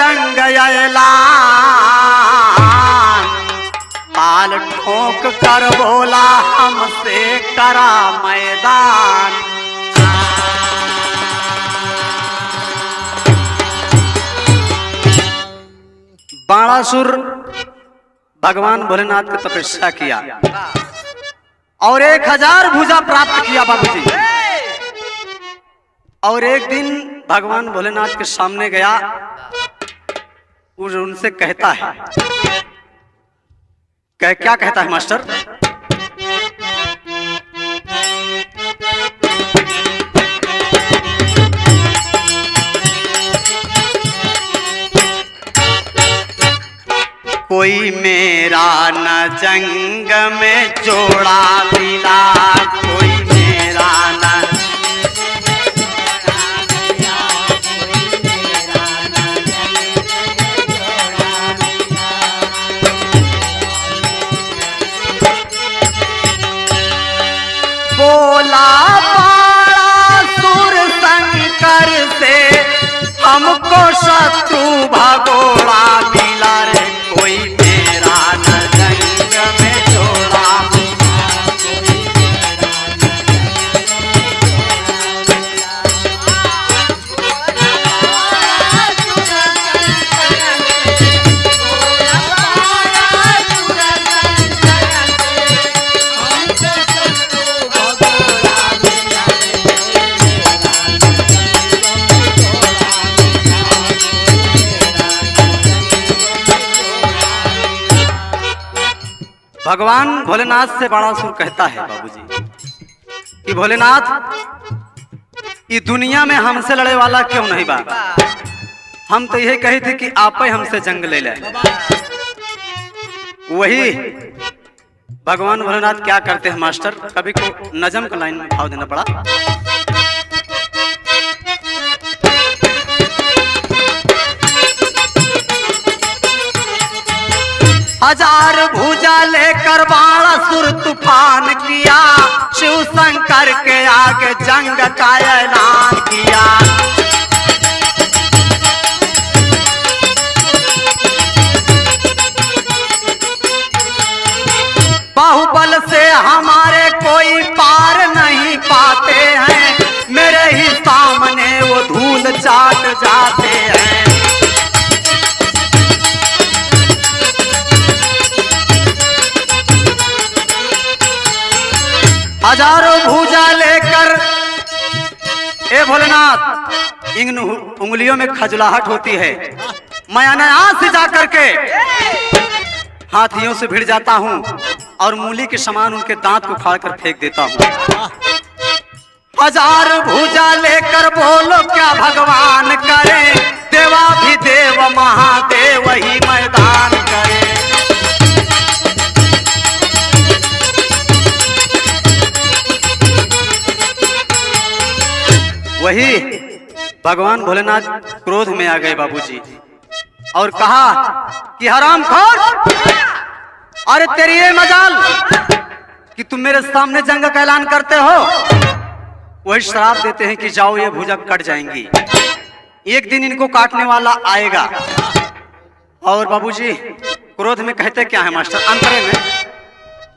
जंग ऐलान, ताल ठोक कर बोला हमसे करा मैदान। बाणासुर भगवान भोलेनाथ की तपस्या किया और 1000 भुजा प्राप्त किया बाबूजी। और एक दिन भगवान भोलेनाथ के सामने गया, उनसे कहता है, क्या कहता है मास्टर? कोई मेरा न जंग में जोड़ा मिला, कोई मेरा न बोला बाणासुर शंकर से हमको शत्रु भगोड़ा मिला रे, कोई मेरा न जंग में जोड़ा। भगवान भोलेनाथ से बाणासुर कहता है बाबूजी कि भोलेनाथ, ये दुनिया में हमसे लड़े वाला क्यों नहीं बा? हम तो यही कही थी कि आप ही हमसे जंग ले ले। वही भगवान भोलेनाथ क्या करते हैं मास्टर, कभी को नजम का लाइन में भाव देना पड़ा। हजार भुजा लेकर बाणासुर तूफान किया, शिव शंकर के आगे जंग का ऐलान किया। बाहुबल से हमारे कोई पार नहीं पाते हैं, मेरे ही सामने वो धूल चाट जाते हैं। हजारों भुजा लेकर ए भोलेनाथ, इन उंगलियों में खजुलाहट होती है, मैं अनायास से जाकर के हाथियों से भिड़ जाता हूं और मूली के समान उनके दांत को फाड़ कर फेंक देता हूं। 1000 भुजा लेकर बोलो क्या भगवान करे, देवा भी देव महादेव ही मैदान करे। वही भगवान भोलेनाथ क्रोध में आ गए बाबूजी और कहा कि हरामखोर, अरे तेरी ये मजाल कि तुम मेरे सामने जंग का ऐलान करते हो। वही श्राप देते हैं कि जाओ, ये भुजा कट जाएंगी, एक दिन इनको काटने वाला आएगा। और बाबूजी क्रोध में कहते क्या है मास्टर, अंतरे में,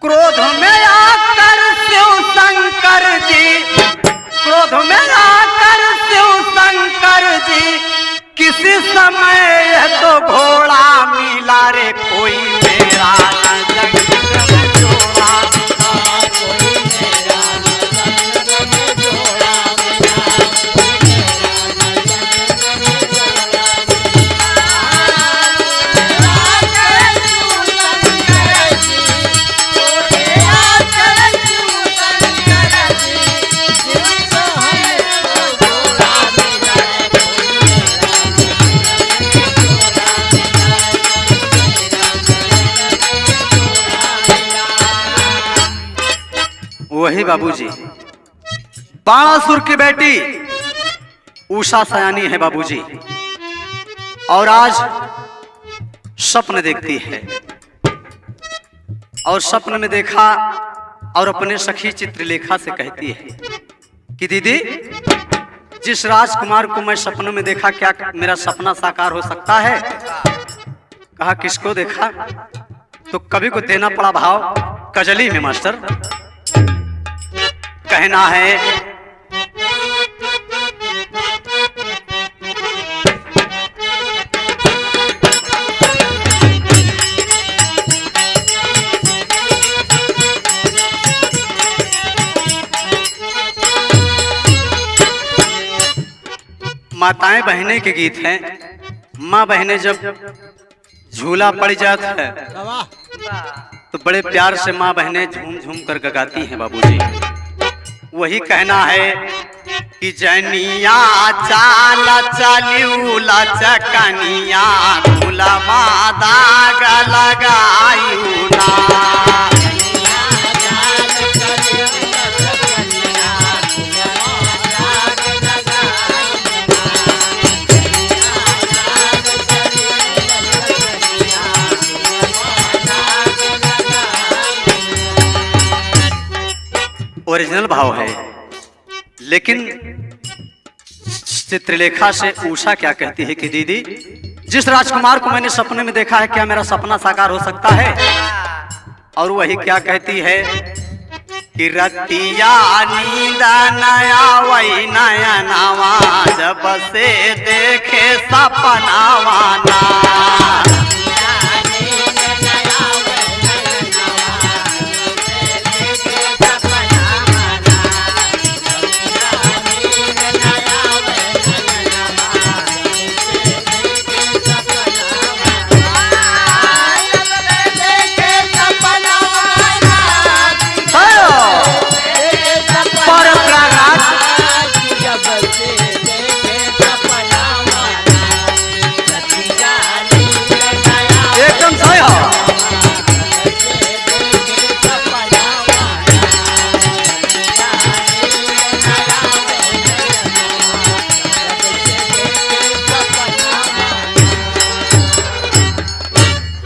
क्रोध में आकर शिव शंकर जी, क्रोध में आकर शिव शंकर जी, किसी समय तो घोड़ा मिला रे, कोई मेरा न जंग में जोड़ा। कोई मेरा न जंग में जोड़ा, वही बाबूजी बाणासुर की बेटी उषा सयानी है बाबूजी, और आज स्वप्न देखती है और स्वप्न में देखा और अपने सखी चित्रलेखा से कहती है कि दीदी जिस राजकुमार को मैं सपनों में देखा, क्या मेरा सपना साकार हो सकता है? कहा किसको देखा? तो कवि को देना पड़ा भाव कजली में मास्टर। कहना है माताएं बहने के गीत हैं। माँ बहने जब झूला पड़ जाता है तो बड़े प्यार से माँ बहने झूम झूम कर गाती हैं बाबूजी। वही कहना है कि जनिया चाल चलियूला चकनिया गुलामा दाग लगायू ना। ओरिजिनल भाव है, लेकिन चित्रलेखा से उषा क्या कहती है कि दीदी, जिस राजकुमार को मैंने सपने में देखा है, क्या मेरा सपना साकार हो सकता है? और वही क्या कहती है कि रतिया नींद नया वही नया नवा जब से देखे सपनावाना।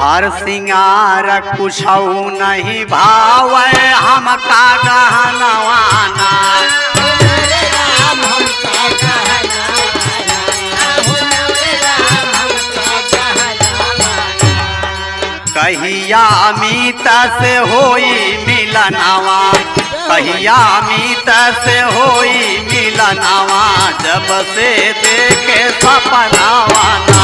हर सिंगार कुछऊ नहीं भावे हमका गहनवाना। कहिया अमित से होई मिलनवा, कहिया अमित से होई मिलनवा जब से देखे सपनावाना।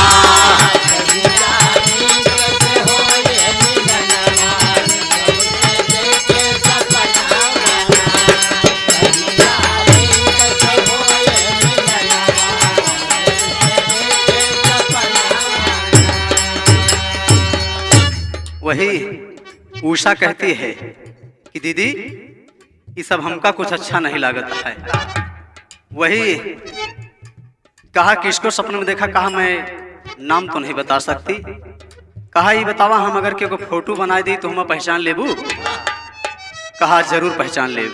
वही उषा कहती है कि दीदी ये सब हमका कुछ अच्छा नहीं लागता है। वही कहा कि इसको सपने में देखा, कहा मैं नाम तो नहीं बता सकती। कहा ये बतावा हम अगर के को फोटो बना दी तो हम पहचान लेबू? कहा जरूर पहचान ले।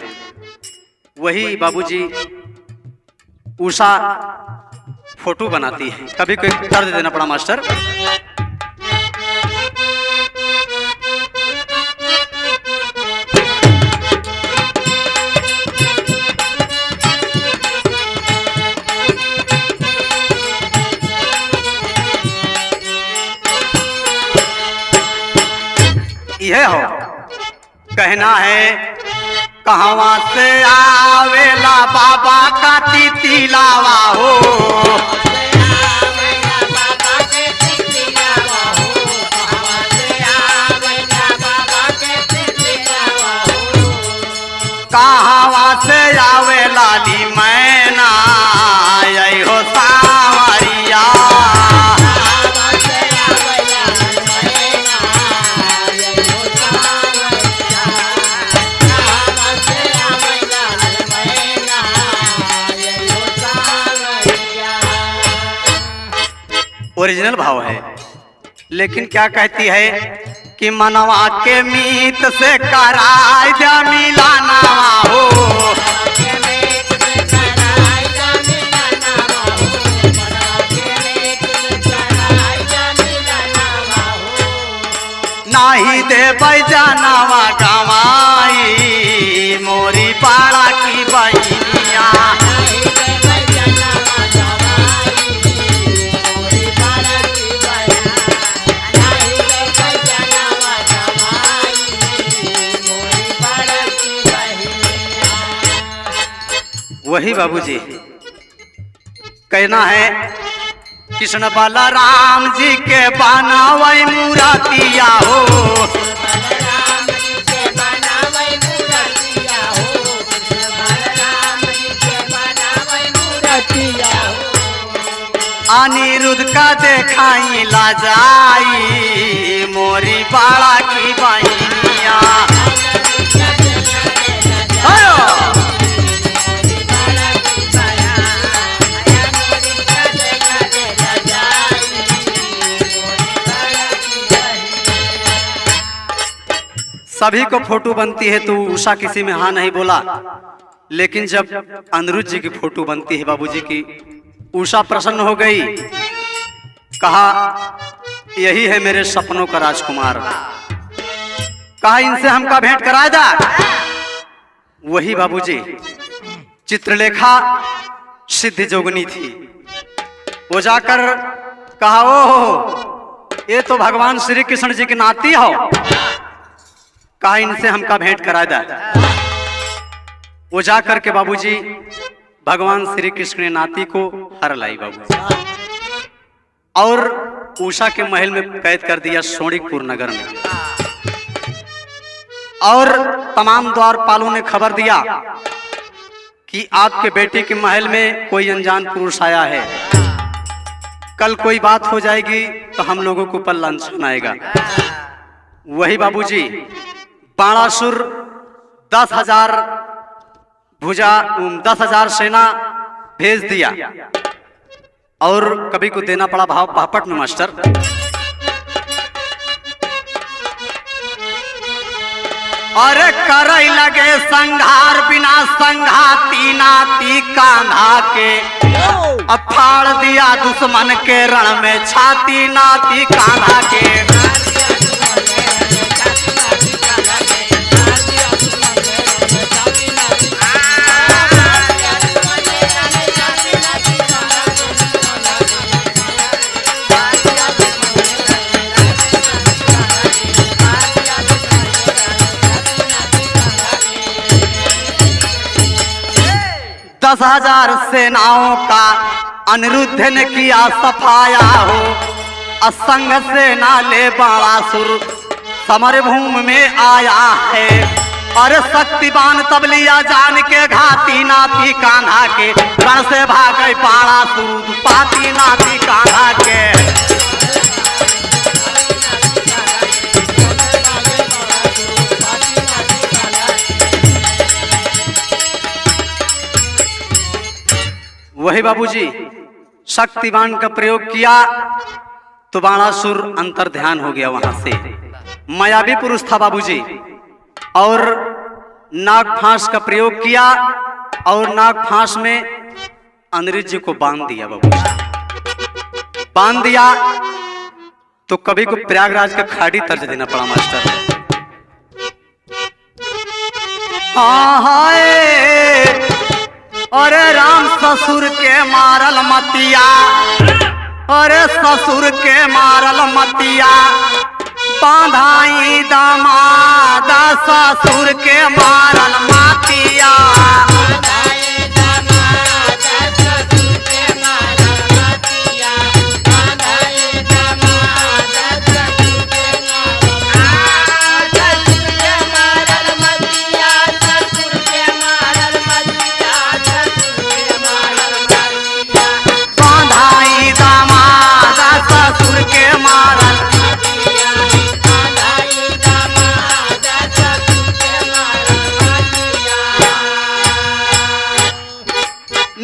वही बाबूजी उषा फोटो बनाती है। कभी कोई कर देना पड़ा मास्टर। यह हो कहना है कहवा से आवेला बाबा का तितिलावा हो। कहवा से आवेला ली मैना यही हो सावरिया। ओरिजिनल भाव है, लेकिन क्या कहती है कि मनवा के मीत से कराय जा मिलाना हो। नाही दे बैजनवा गवाई मोरी पाड़ा की बहिनिया। वही बाबूजी कहना है कृष्ण बाला राम जी के बनावै मूर्तिया हो, अनिरुद्ध का देखाई ला जाई मोरी बाड़ा की बहनिया। सभी को फोटो बनती है तो उषा किसी में हाँ नहीं बोला, लेकिन जब अनिरुद्ध जी की फोटो बनती है बाबूजी की, उषा प्रसन्न हो गई। कहा यही है मेरे सपनों का राजकुमार। कहा इनसे हमका भेंट कराया जा। वही बाबूजी चित्रलेखा सिद्ध जोगनी थी। वो जाकर कहा ओ ये तो भगवान श्री कृष्ण जी की नाती हो। कहा इनसे हमका भेंट कराया जा। वो जाकर के बाबूजी भगवान श्री कृष्ण ने नाती को हर लाई बाबूजी, और उषा के महल में कैद कर दिया सोनिकपुर नगर में। और तमाम द्वारपालों ने खबर दिया कि आपके बेटे के महल में कोई अनजान पुरुष आया है, कल कोई बात हो जाएगी तो हम लोगों को पर लांछन आएगा। वही बाबूजी बाणासुर 10,000 भुजा 10,000 सेना भेज दिया, और कभी को देना पड़ा भाव पापट में मास्टर। अरे करई लगे संघार बिना संघाती नाती कांधा के, अब फाड़ दिया दुश्मन के रण में छाती नाती कांधा के। दस 10,000 सेनाओं का अनिरुद्ध ने किया सफाया हो, असंग सेना ले बाणासुर समर भूमि में आया है। अरे शक्तिवान तब लिया जान के घाती नाती कान्हा के, रण से भागे बाणासुर पाती नाती कान्हा के। वही बाबूजी शक्तिवान का प्रयोग किया तो बाणासुर अंतर ध्यान हो गया वहां से। मायावी पुरुष था बाबूजी, और नाग फांस का प्रयोग किया, और नाग फांस में अनिरुद्ध जी को बांध दिया बाबूजी। बांध दिया तो कभी को प्रयागराज का खाड़ी तर्ज देना पड़ा मास्टर। हाय अरे राम ससुर के मारल मतिया, अरे ससुर के मारल मतिया, बांधाई दामाद ससुर के मारल मतिया।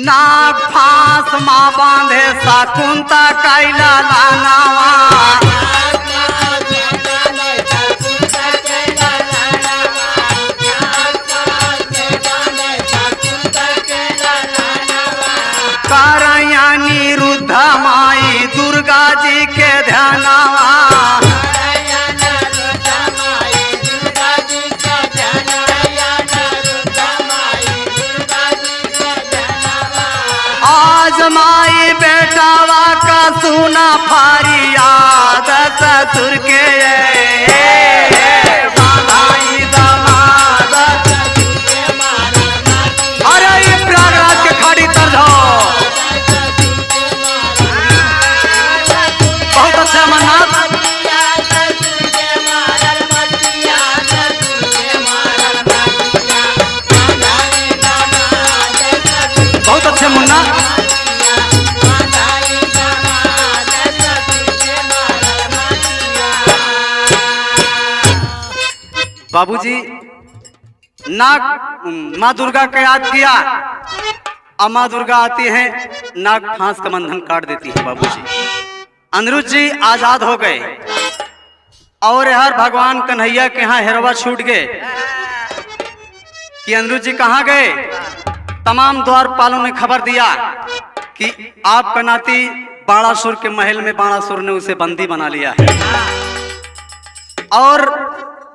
नाग फांस माँ बांधे शकुंता कैला लानावा, करैया निरुद्ध माई दुर्गा जी के ध्यानावा। माई बेटावा का सुना फरियाद ससुर के, बांधाई दामाद। अरे प्रयागराज बाबूजी नाग माँ दुर्गा का याद किया। अब माँ दुर्गा आती है, नाग फांस का बंधन काट देती है बाबूजी। अनिरुद्ध जी आजाद हो गए और हर भगवान कन्हैया के यहाँ हेरवा छूट गए कि अनिरुद्ध जी कहाँ गए। तमाम द्वारपालों ने खबर दिया कि आपका नाती बाणासुर के महल में बाणासुर ने उसे बंदी बना लिया है। और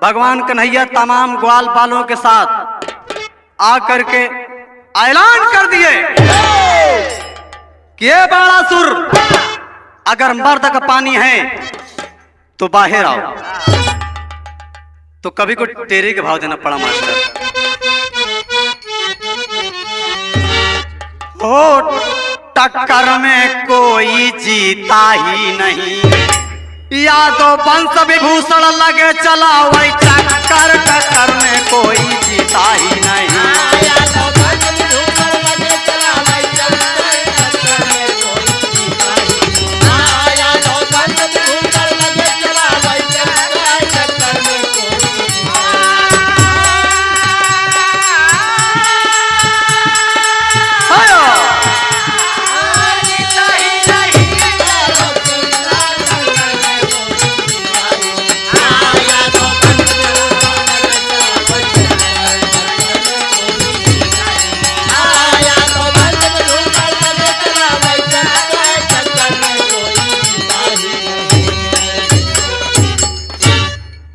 भगवान कन्हैया तमाम ग्वालपालों के साथ आकर के ऐलान कर दिए कि ये बाणासुर, अगर मर्द का पानी है तो बाहर आओ। तो कभी को टेरे के भाव देना पड़ा मास्टर। हो टक्कर में कोई जीता ही नहीं, यादव वंश विभूषण लगे चला वही टक्कर, टक्कर में कोई जीता ही नहीं।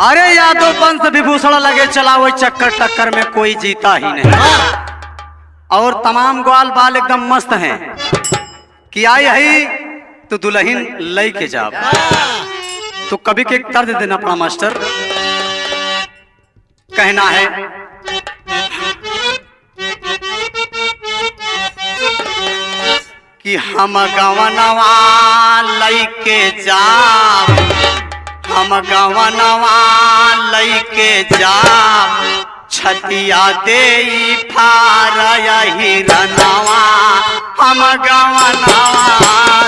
अरे यादव वंश विभूषण लगे चला वही चक्कर, टक्कर में कोई जीता ही नहीं। और तमाम ग्वाल बाल एकदम मस्त हैं कि आई है तो दुल्हन लई के जाब। तो कभी के तर्ज देना पड़ा मास्टर। कहना है कि हम गवनवा लई के जाब, हम गवनवा लई के जाब, छतिया दे फार हिरनवा, हम गवनवा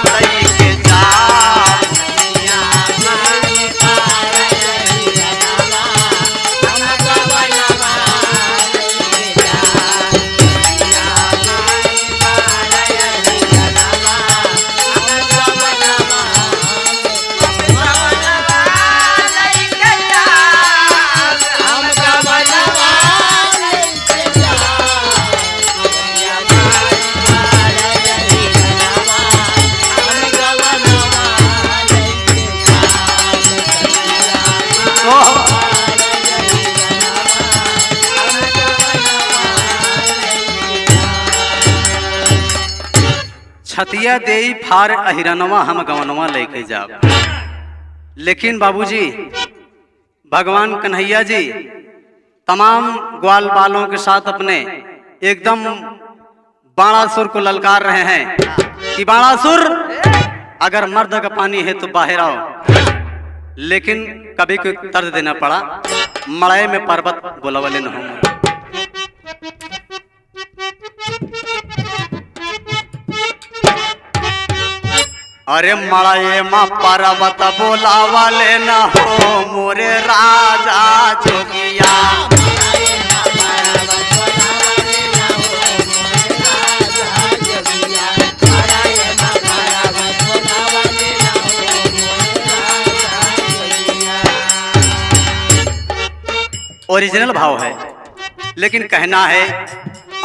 लई के जाब। छतिया देई फार अहिरनवा, हम गवनवा लेके जाब। लेकिन बाबूजी भगवान कन्हैया जी तमाम ग्वाल बालों के साथ अपने एकदम बाणासुर को ललकार रहे हैं कि बाणासुर, अगर मर्द का पानी है तो बाहर आओ। लेकिन कभी कोई तर्ज देना पड़ा, मड़ाई में पर्वत बोलावले न हो। अरे मड़ाए माँ पर्वत बोलावले न हो मोरे राजा जोगिया। ओरिजिनल भाव है, लेकिन कहना है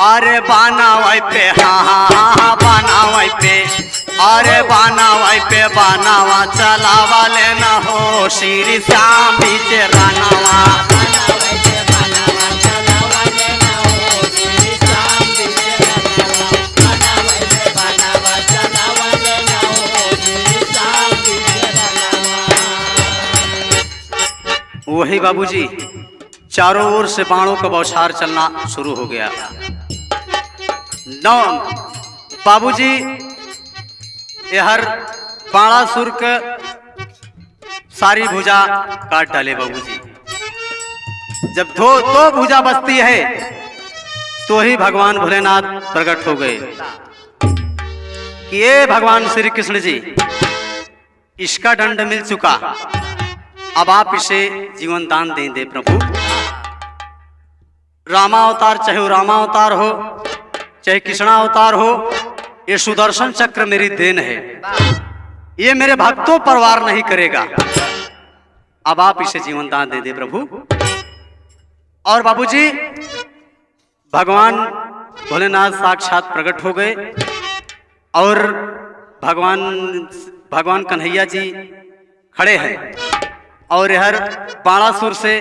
अरे बानावाई पे, हाँ हाँ हाँ बानावाई पे, अरे बानावाई पे बानावा चलावा लेना हो श्री श्याम बीचे रानावा। वही बाबूजी चारों ओर से बाणों का बौछार चलना शुरू हो गया। नौ बाबूजी हर बाणासुर के सारी भुजा काट डाले बाबूजी। जब दो भुजा बचती है तो ही भगवान भोलेनाथ प्रकट हो गए कि ये भगवान श्री कृष्ण जी, इसका दंड मिल चुका, अब आप इसे जीवन दान दें दे प्रभु। रामा अवतार, चाहे वो रामा अवतार हो चाहे कृष्णा अवतार हो, ये सुदर्शन चक्र मेरी देन है। ये मेरे भक्तों पर वार नहीं करेगा। अब आप इसे जीवन दान दे दे प्रभु। और बाबूजी भगवान भोलेनाथ साक्षात प्रकट हो गए और भगवान कन्हैया जी खड़े हैं और हर बाणासुर से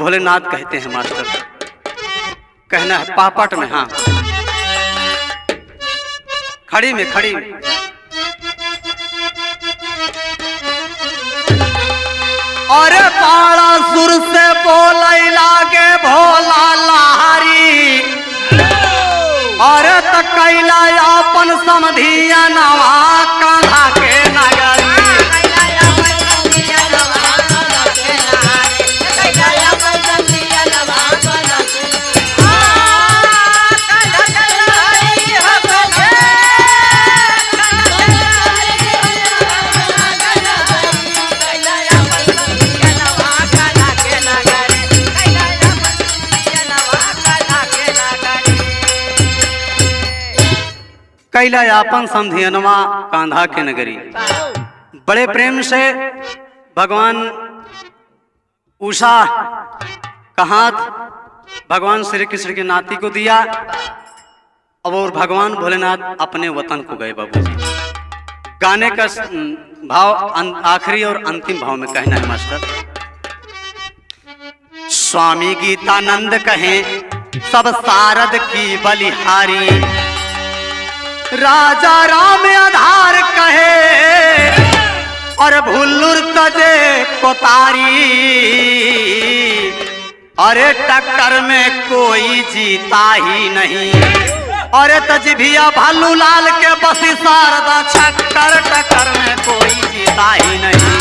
भोलेनाथ कहते हैं मास्टर, कहना है पापट में, हाँ खड़ी में और बाणासुर से बोले लागे भोला लहारी, और कैला अपन समधिया नवा कान्हा के नगरी। कैला यापन समधियनवा कान्हा के नगरी। बड़े प्रेम से भगवान उषा का हाथ भगवान श्री कृष्ण के नाती को दिया और भगवान भोलेनाथ अपने वतन को गए। बाबूजी गाने का भाव आखिरी और अंतिम भाव में कहना है मास्टर। स्वामी गीतानंद कहें सब सारद की बलिहारी, राजा राम आधार कहे और भुल्लुर तजे कोतारी। अरे टक्कर में कोई जीता ही नहीं, अरे तजभिया भालू लाल के बसी शारदा छक्कर, टक्कर में कोई जीता ही नहीं।